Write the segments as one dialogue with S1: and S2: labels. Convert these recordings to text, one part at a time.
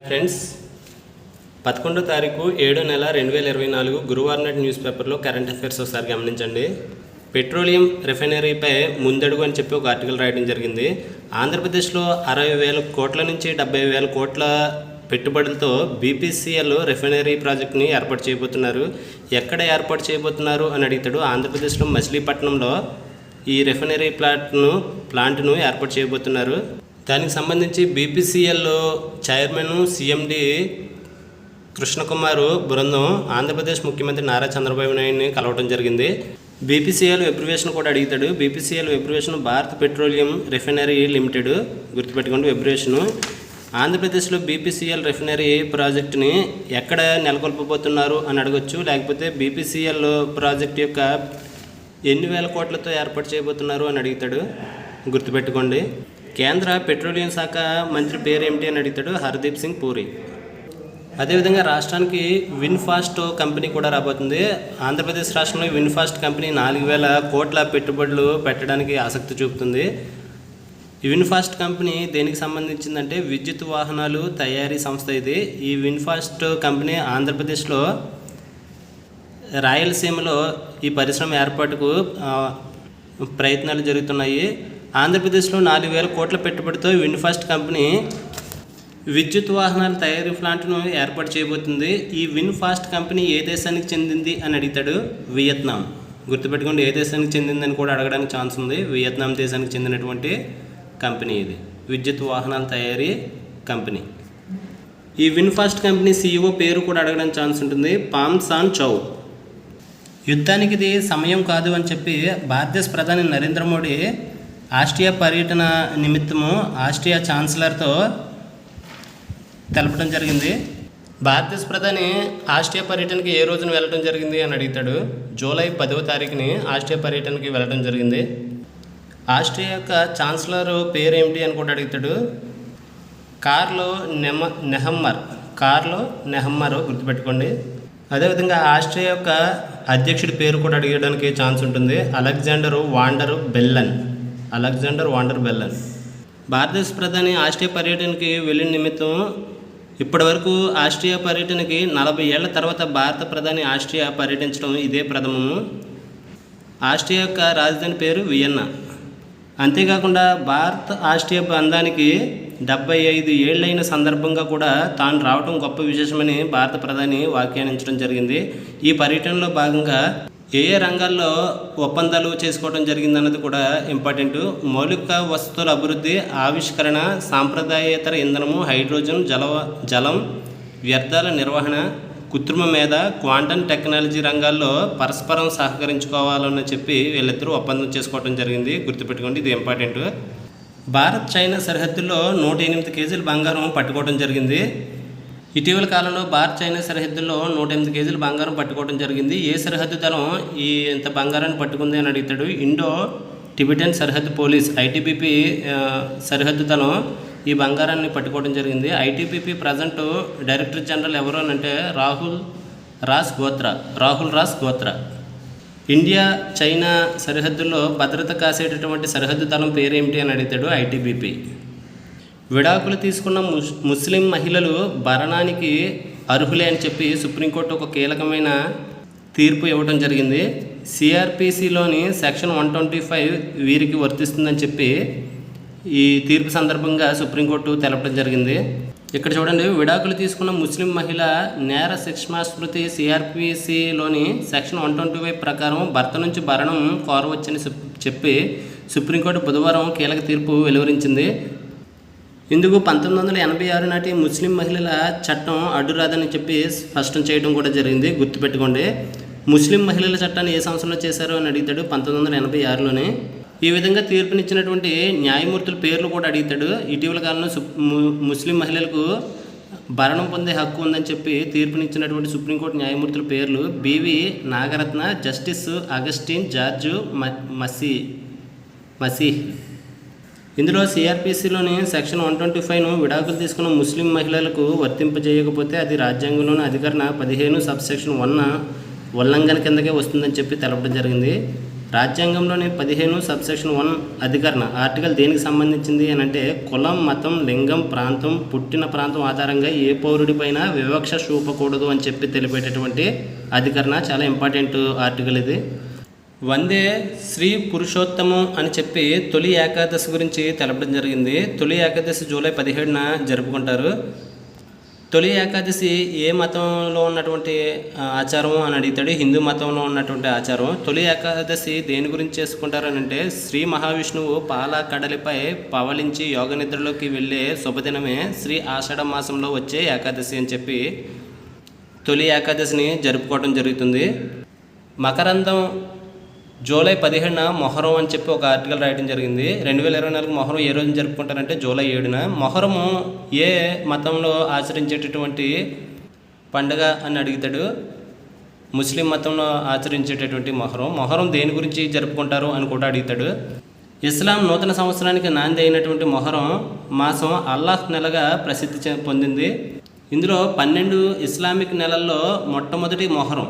S1: Friends 11వ తారీఖు 7వ నెల 2024 గురువారం నాటి న్యూస్ పేపర్లో కరెంట్ అఫైర్స్ ఒకసారి గమనించండి. పెట్రోలియం రిఫైనరీపై ముందడుగు అని చెప్పి ఒక ఆర్టికల్ రాయడం జరిగింది. ఆంధ్రప్రదేశ్లో 60,000 కోట్ల నుంచి 70,000 కోట్ల పెట్టుబడులతో బీపీసీఎల్ రిఫైనరీ ప్రాజెక్ట్ని ఏర్పాటు చేయబోతున్నారు. ఎక్కడ ఏర్పాటు చేయబోతున్నారు అని అడుగుతాడు. ఆంధ్రప్రదేశ్లో మచిలీపట్నంలో ఈ రిఫైనరీ ప్లాంట్ను ఏర్పాటు చేయబోతున్నారు. దానికి సంబంధించి బీపీసీఎల్ చైర్మన్ సీఎండీ కృష్ణకుమార్ బృందం ఆంధ్రప్రదేశ్ ముఖ్యమంత్రి నారా చంద్రబాబు నాయుడిని కలవడం జరిగింది. బీపీసీఎల్ వెబ్రివేషన్ కూడా అడుగుతాడు. BPCL abbreviation Bharat petroleum refinery limited, గుర్తుపెట్టుకోండి వెబ్రివేషను. ఆంధ్రప్రదేశ్లో బీపీసీఎల్ రిఫైనరీ ప్రాజెక్టుని ఎక్కడ నెలకొల్పబోతున్నారు అని అడగొచ్చు. లేకపోతే బీపీసీఎల్ ప్రాజెక్ట్ యొక్క ఎన్ని వేల కోట్లతో ఏర్పాటు చేయబోతున్నారు అని అడుగుతాడు. గుర్తుపెట్టుకోండి. కేంద్ర పెట్రోలియం శాఖ మంత్రి పేరు ఏమిటి అని అడుగుతాడు. హర్దీప్ సింగ్ పూరి. అదేవిధంగా రాష్ట్రానికి విన్ఫాస్ట్ కంపెనీ కూడా రాబోతుంది. ఆంధ్రప్రదేశ్ రాష్ట్రంలో విన్ఫాస్ట్ కంపెనీ 4,000 కోట్ల పెట్టుబడులు పెట్టడానికి ఆసక్తి చూపుతుంది. ఈ విన్ఫాస్ట్ కంపెనీ దేనికి సంబంధించిందంటే విద్యుత్ వాహనాలు తయారీ సంస్థ ఇది. ఈ విన్ఫాస్ట్ కంపెనీ ఆంధ్రప్రదేశ్లో రాయలసీమలో ఈ పరిశ్రమ ఏర్పాటుకు ప్రయత్నాలు జరుగుతున్నాయి. ఆంధ్రప్రదేశ్లో 4,000 కోట్ల పెట్టుబడితో విన్ఫాస్ట్ కంపెనీ విద్యుత్ వాహనాల తయారీ ప్లాంట్ను ఏర్పాటు చేయబోతుంది. ఈ విన్ఫాస్ట్ కంపెనీ ఏ దేశానికి చెందింది అని అడుగుతాడు. వియత్నాం. గుర్తుపెట్టుకోండి, ఏ దేశానికి చెందిందని కూడా అడగడానికి ఛాన్స్ ఉంది. వియత్నాం దేశానికి చెందినటువంటి కంపెనీ ఇది, విద్యుత్ వాహనాల తయారీ కంపెనీ. ఈ విన్ఫాస్ట్ కంపెనీ సీఈఓ పేరు కూడా అడగడానికి ఛాన్స్ ఉంటుంది. పామ్ సాన్ చౌ. యుద్ధానికి ఇది సమయం కాదు అని చెప్పి భారతదేశ ప్రధాని నరేంద్ర మోడీ ఆస్ట్రియా పర్యటన నిమిత్తము ఆస్ట్రియా ఛాన్సలర్తో తెలపడం జరిగింది. భారతదేశ ప్రధాని ఆస్ట్రియా పర్యటనకి ఏ రోజున వెళ్ళడం జరిగింది అని అడుగుతాడు. జూలై 10వ తారీఖుని ఆస్ట్రియా పర్యటనకి వెళ్ళడం జరిగింది. ఆస్ట్రియా యొక్క ఛాన్సలర్ పేరు ఏమిటి అని కూడా అడుగుతాడు. కార్లో నెహమ్మర్. గుర్తుపెట్టుకోండి. అదేవిధంగా ఆస్ట్రియా యొక్క అధ్యక్షుడి పేరు కూడా అడగడానికి ఛాన్స్ ఉంటుంది. అలెగ్జాండర్ వాండర్ బెల్లన్. భారతదేశ ప్రధాని ఆస్ట్రియా పర్యటనకి వెళ్ళిన నిమిత్తం ఇప్పటివరకు ఆస్ట్రియా పర్యటనకి 40 ఏళ్ల తర్వాత భారత ప్రధాని ఆస్ట్రియా పర్యటించడం ఇదే ప్రథమము. ఆస్ట్రియా యొక్క రాజధాని పేరు వియన్నా. అంతేకాకుండా భారత్ ఆస్ట్రియా బంధానికి 75 ఏళ్ళైన సందర్భంగా కూడా తాను రావడం గొప్ప విశేషమని భారత ప్రధాని వ్యాఖ్యానించడం జరిగింది. ఈ పర్యటనలో భాగంగా ఏ రంగాల్లో ఒప్పందాలు చేసుకోవడం జరిగిందన్నది కూడా ఇంపార్టెంట్. మౌలిక వసతుల అభివృద్ధి, ఆవిష్కరణ, సాంప్రదాయేతర ఇంధనము, హైడ్రోజన్, జలం, వ్యర్థాల నిర్వహణ, కృత్రిమ మేధ, క్వాంటం టెక్నాలజీ రంగాల్లో పరస్పరం సహకరించుకోవాలని చెప్పి వీళ్ళిద్దరూ ఒప్పందం చేసుకోవడం జరిగింది. గుర్తుపెట్టుకోండి, ఇది ఇంపార్టెంట్. భారత్ చైనా సరిహద్దుల్లో 108 కేజీల బంగారం పట్టుకోవడం జరిగింది. ఇటీవల కాలంలో భారత్ చైనా సరిహద్దుల్లో 108 కేజీల బంగారం పట్టుకోవడం జరిగింది. ఏ సరిహద్దు దళం ఇంత బంగారాన్ని పట్టుకుంది అని అడుగుతాడు. ఇండో టిబెటన్ సరిహద్దు పోలీస్, ఐటీబీపీ సరిహద్దు దళం ఈ బంగారాన్ని పట్టుకోవడం జరిగింది. ఐటీబీపీ ప్రజెంట్ డైరెక్టర్ జనరల్ ఎవరు అని అంటే Rahul Ross gotra. India China సరిహద్దుల్లో భద్రత కాసేటటువంటి సరిహద్దు దళం పేరేమిటి అని అడుగుతాడు. ఐటీబీపీ. విడాకులు తీసుకున్న ముస్లిం మహిళలు భరణానికి అర్హులే అని చెప్పి సుప్రీంకోర్టు ఒక కీలకమైన తీర్పు ఇవ్వడం జరిగింది. సిఆర్పిసిలోని సెక్షన్ 125 వీరికి వర్తిస్తుందని చెప్పి ఈ తీర్పు సందర్భంగా సుప్రీంకోర్టు తెలపడం జరిగింది. ఇక్కడ చూడండి, విడాకులు తీసుకున్న ముస్లిం మహిళ నేర శిక్షా స్మృతి సిఆర్పిసిలోని సెక్షన్ 125 ప్రకారం భర్త నుంచి భరణం కోరవచ్చని చెప్పి సుప్రీంకోర్టు బుధవారం కీలక తీర్పు వెలువరించింది. ఇందుకు 1986 నాటి ముస్లిం మహిళల చట్టం అడ్డురాదని చెప్పి స్పష్టం చేయడం కూడా జరిగింది. గుర్తుపెట్టుకోండి, ముస్లిం మహిళల చట్టాన్ని ఏ సంవత్సరంలో చేశారు అని అడుగుతాడు. 1986లోనే. ఈ విధంగా తీర్పునిచ్చినటువంటి న్యాయమూర్తుల పేర్లు కూడా అడుగుతాడు. ఇటీవల కాలంలో ముస్లిం మహిళలకు భరణం పొందే హక్కు ఉందని చెప్పి తీర్పునిచ్చినటువంటి సుప్రీంకోర్టు న్యాయమూర్తుల పేర్లు BV Nagaratna, justice Augustine జార్జు Masih. ఇందులో సిఆర్పిసిలోని సెక్షన్ 125ను విడాకులు తీసుకున్న ముస్లిం మహిళలకు వర్తింపజేయకపోతే అది రాజ్యాంగంలోని అధికరణ 15 సబ్సెక్షన్ 1 ఉల్లంఘన కిందకే వస్తుందని చెప్పి తెలపడం జరిగింది. రాజ్యాంగంలోని 15 సబ్సెక్షన్ 1 అధికరణ ఆర్టికల్ దేనికి సంబంధించింది అని అంటే కులం, మతం, లింగం, ప్రాంతం, పుట్టిన ప్రాంతం ఆధారంగా ఏ పౌరుడిపైన వివక్ష చూపకూడదు అని చెప్పి తెలిపేటటువంటి అధికరణ. చాలా ఇంపార్టెంట్ ఆర్టికల్ ఇది. వందే శ్రీ పురుషోత్తమం అని చెప్పి తొలి ఏకాదశి గురించి తెలపడం జరిగింది. తొలి ఏకాదశి జూలై 17న జరుపుకుంటారు. తొలి ఏకాదశి ఏ మతంలో ఉన్నటువంటి ఆచారం అని అడుగుతాడు. హిందూ మతంలో ఉన్నటువంటి ఆచారం. తొలి ఏకాదశి దేని గురించి చేసుకుంటారని అంటే శ్రీ మహావిష్ణువు పాల కడలిపై పవలించి యోగ నిద్రలోకి వెళ్ళే శుభదినమే శ్రీ ఆషాఢ మాసంలో వచ్చే ఏకాదశి అని చెప్పి తొలి ఏకాదశిని జరుపుకోవడం జరుగుతుంది. మకరందం జూలై 17న మొహరం అని చెప్పి ఒక ఆర్టికల్ రాయడం జరిగింది. 2024 మొహరం ఏ రోజున జరుపుకుంటారంటే జూలై 7న. మొహరము ఏ మతంలో ఆచరించేటటువంటి పండుగ అని అడుగుతాడు. ముస్లిం మతంలో ఆచరించేటటువంటి మొహరం దేని గురించి జరుపుకుంటారు అని కూడా అడుగుతాడు. ఇస్లాం నూతన సంవత్సరానికి నాంది అయినటువంటి మొహరం మాసం అల్లాహ్ నెలగా ప్రసిద్ధి పొందింది. ఇందులో 12 ఇస్లామిక్ నెలల్లో మొట్టమొదటి మొహరం.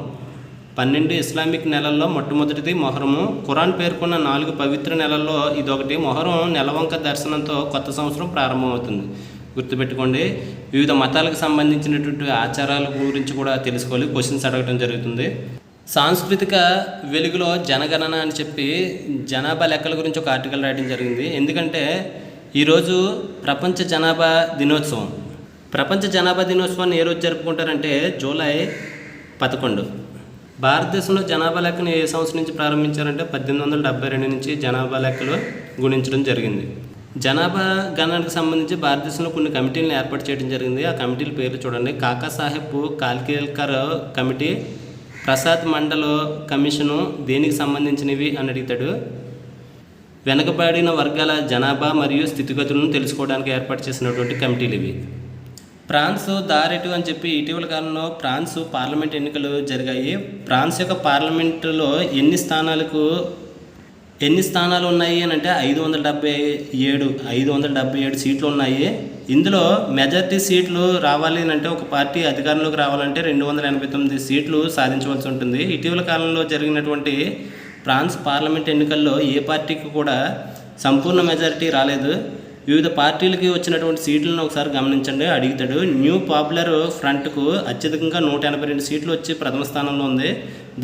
S1: 12 ఇస్లామిక్ నెలల్లో మొట్టమొదటిది మొహరము. ఖురాన్ పేర్కొన్న 4 పవిత్ర నెలల్లో ఇదొకటి. మొహరం నెలవంక దర్శనంతో కొత్త సంవత్సరం ప్రారంభమవుతుంది. గుర్తుపెట్టుకోండి. వివిధ మతాలకు సంబంధించినటువంటి ఆచారాల గురించి కూడా తెలుసుకోవాలి. క్వశ్చన్స్ అడగడం జరుగుతుంది. సాంస్కృతిక వెలుగులో జనగణన అని చెప్పి జనాభా లెక్కల గురించి ఒక ఆర్టికల్ రాయడం జరిగింది. ఎందుకంటే ఈరోజు ప్రపంచ జనాభా దినోత్సవం. ప్రపంచ జనాభా దినోత్సవాన్ని ఏ రోజు జరుపుకుంటారంటే జూలై 11. భారతదేశంలో జనాభా లెక్కను ఏ సంవత్సరం నుంచి ప్రారంభించారంటే 1872 నుంచి జనాభా లెక్కలు గుణించడం జరిగింది. జనాభా గణనకు సంబంధించి భారతదేశంలో కొన్ని కమిటీలను ఏర్పాటు చేయడం జరిగింది. ఆ కమిటీల పేర్లు చూడండి. కాకా సాహెబ్ కాల్కేల్కర్ కమిటీ, ప్రసాద్ మండల్ కమిషను దేనికి సంబంధించినవి అని అడుగుతాడు. వెనుకబడిన వర్గాల జనాభా మరియు స్థితిగతులను తెలుసుకోవడానికి ఏర్పాటు చేసినటువంటి కమిటీలు ఇవి. ఫ్రాన్స్ దారెటు అని చెప్పి ఇటీవల కాలంలో ఫ్రాన్స్ పార్లమెంట్ ఎన్నికలు జరిగాయి. ఫ్రాన్స్ యొక్క పార్లమెంటులో ఎన్ని స్థానాలు ఉన్నాయి అని అంటే 577 సీట్లు ఉన్నాయి. ఇందులో మెజారిటీ సీట్లు రావాలి అంటే ఒక పార్టీ అధికారంలోకి రావాలంటే 289 సీట్లు సాధించవలసి ఉంటుంది. ఇటీవల కాలంలో జరిగినటువంటి ఫ్రాన్స్ పార్లమెంట్ ఎన్నికల్లో ఏ పార్టీకి కూడా సంపూర్ణ మెజారిటీ రాలేదు. వివిధ పార్టీలకి వచ్చినటువంటి సీట్లను ఒకసారి గమనించండి. అడుగుతాడు. న్యూ పాపులర్ ఫ్రంట్కు అత్యధికంగా 182 సీట్లు వచ్చి ప్రథమ స్థానంలో ఉంది.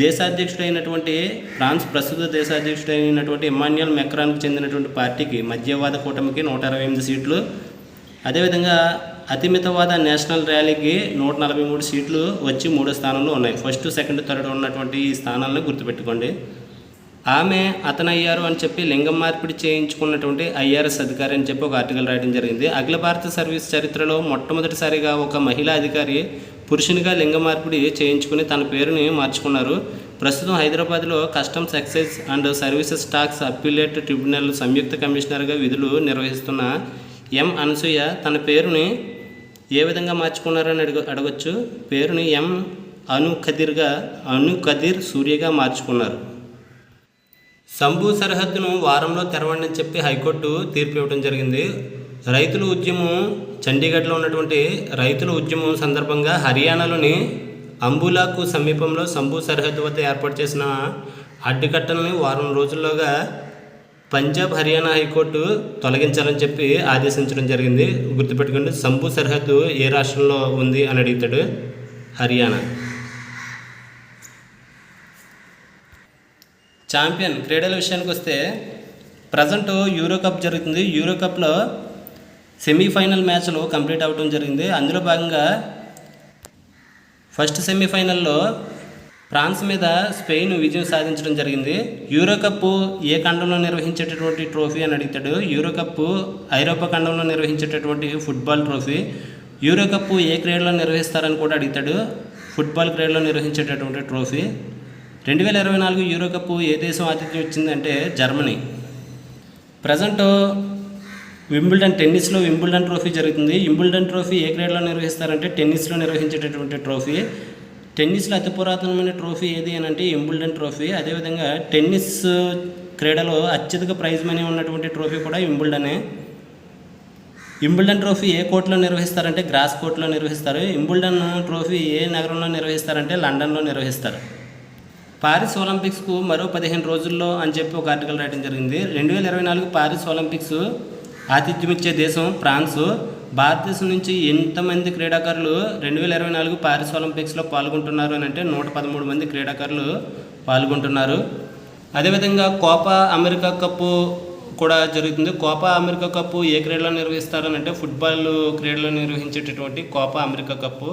S1: దేశాధ్యక్షుడైనటువంటి ఫ్రాన్స్ ప్రస్తుత దేశాధ్యక్షుడైనటువంటి ఇమ్మాన్యుయల్ మెక్రాన్కు చెందినటువంటి పార్టీకి మధ్యవాద కూటమికి 128 సీట్లు. అదేవిధంగా అతిమితవాద నేషనల్ ర్యాలీకి 143 సీట్లు వచ్చి 3వ స్థానంలో ఉన్నాయి. ఫస్ట్, సెకండ్, థర్డ్ ఉన్నటువంటి ఈ స్థానాలను గుర్తుపెట్టుకోండి. ఆమె అతనయ్యారు అని చెప్పి లింగం మార్పిడి చేయించుకున్నటువంటి IRS అధికారి అని చెప్పి ఒక ఆర్టికల్ రాయడం జరిగింది. అఖిల భారత సర్వీస్ చరిత్రలో మొట్టమొదటిసారిగా ఒక మహిళా అధికారి పురుషునిగా లింగ మార్పిడి చేయించుకుని తన పేరుని మార్చుకున్నారు. ప్రస్తుతం హైదరాబాద్లో customs, excise and services tax appellate tribunal సంయుక్త కమిషనర్గా విధులు నిర్వహిస్తున్న ఎం అనసూయ తన పేరుని ఏ విధంగా మార్చుకున్నారని అడగచ్చు. పేరుని ఎం అను కదిర్ సూర్యగా మార్చుకున్నారు. సంభూ సరిహద్దును వారంలో తెరవండి అని చెప్పి హైకోర్టు తీర్పు ఇవ్వడం జరిగింది. రైతుల ఉద్యమం చండీగఢ్లో ఉన్నటువంటి రైతుల ఉద్యమం సందర్భంగా హర్యానాలోని అంబులాకు సమీపంలో సంభూ సరిహద్దు వద్ద ఏర్పాటు చేసిన అడ్డుకట్టలను వారం రోజుల్లోగా పంజాబ్, హర్యానా హైకోర్టు తొలగించాలని చెప్పి ఆదేశించడం జరిగింది. గుర్తుపెట్టుకోండి. సంభూ సరిహద్దు ఏ రాష్ట్రంలో ఉంది అని అడుగుతాడు. హర్యానా. ఛాంపియన్ క్రీడల విషయానికి వస్తే ప్రజెంట్ యూరో కప్ జరుగుతుంది. యూరో కప్లో సెమీఫైనల్ మ్యాచ్లు కంప్లీట్ అవ్వడం జరిగింది. అందులో భాగంగా ఫస్ట్ సెమీఫైనల్లో ఫ్రాన్స్ మీద స్పెయిన్ విజయం సాధించడం జరిగింది. యూరో కప్ ఏ ఖండంలో నిర్వహించేటటువంటి ట్రోఫీ అని అడుగుతాడు. యూరో కప్ ఐరోపా ఖండంలో నిర్వహించేటటువంటి ఫుట్బాల్ ట్రోఫీ. యూరో కప్ ఏ క్రీడలో నిర్వహిస్తారని కూడా అడుగుతాడు. ఫుట్బాల్ క్రీడలో నిర్వహించేటటువంటి ట్రోఫీ. 2024 యూరో కప్ ఏ దేశం ఆతిథ్యం ఇచ్చిందంటే జర్మనీ. ప్రజెంట్ టెన్నిస్లో వింబుల్డన్ ట్రోఫీ జరుగుతుంది. వింబుల్డన్ ట్రోఫీ ఏ క్రీడలో నిర్వహిస్తారంటే టెన్నిస్లో నిర్వహించేటటువంటి ట్రోఫీ. టెన్నిస్లో అతి పురాతనమైన ట్రోఫీ ఏది అని అంటే వింబుల్డన్ ట్రోఫీ. అదేవిధంగా టెన్నిస్ క్రీడలో అత్యధిక ప్రైజ్ మనీ ఉన్నటువంటి ట్రోఫీ కూడా వింబుల్డనే. వింబుల్డన్ ట్రోఫీ ఏ కోర్టులో నిర్వహిస్తారంటే గ్రాస్ కోర్టులో నిర్వహిస్తారు. వింబుల్డన్ ట్రోఫీ ఏ నగరంలో నిర్వహిస్తారంటే లండన్లో నిర్వహిస్తారు. పారిస్ ఒలింపిక్స్కు మరో 15 రోజుల్లో అని చెప్పి ఒక ఆర్టికల్ రాయడం జరిగింది. 2024 పారిస్ ఒలింపిక్స్ ఆతిథ్యమిచ్చే దేశం ఫ్రాన్సు. భారతదేశం నుంచి ఎంతమంది క్రీడాకారులు 2024 పారిస్ ఒలింపిక్స్లో పాల్గొంటున్నారు అని అంటే 113 మంది క్రీడాకారులు పాల్గొంటున్నారు. అదేవిధంగా కోపా అమెరికా కప్పు కూడా జరుగుతుంది. కోపా అమెరికా కప్పు ఏ క్రీడలో నిర్వహిస్తారని అంటే ఫుట్బాల్ క్రీడలో నిర్వహించేటటువంటి కోపా అమెరికా కప్పు.